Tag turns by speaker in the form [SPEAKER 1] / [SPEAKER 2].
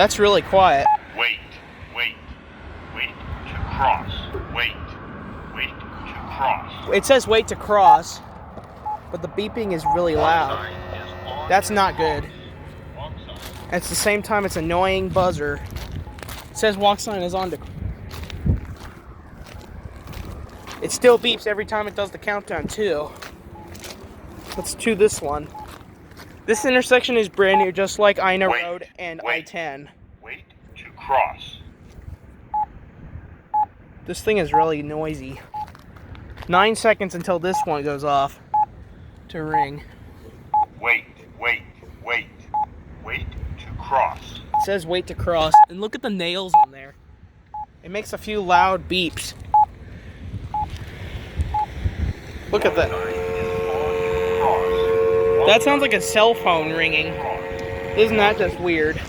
[SPEAKER 1] That's really quiet.
[SPEAKER 2] Wait to cross. Wait to cross.
[SPEAKER 1] It says wait to cross, but the beeping is really loud. That's not good. At the same time, it's annoying buzzer. It says walk sign is on. It still beeps every time it does the countdown too. Let's do this one. This intersection is brand new, just like Ina Road and I-10.
[SPEAKER 2] Wait to cross.
[SPEAKER 1] This thing is really noisy. 9 seconds until this one goes off to ring.
[SPEAKER 2] Wait to cross.
[SPEAKER 1] It says wait to cross, and look at the nails on there. It makes a few loud beeps. Look at that. That sounds like a cell phone ringing. Isn't that just weird?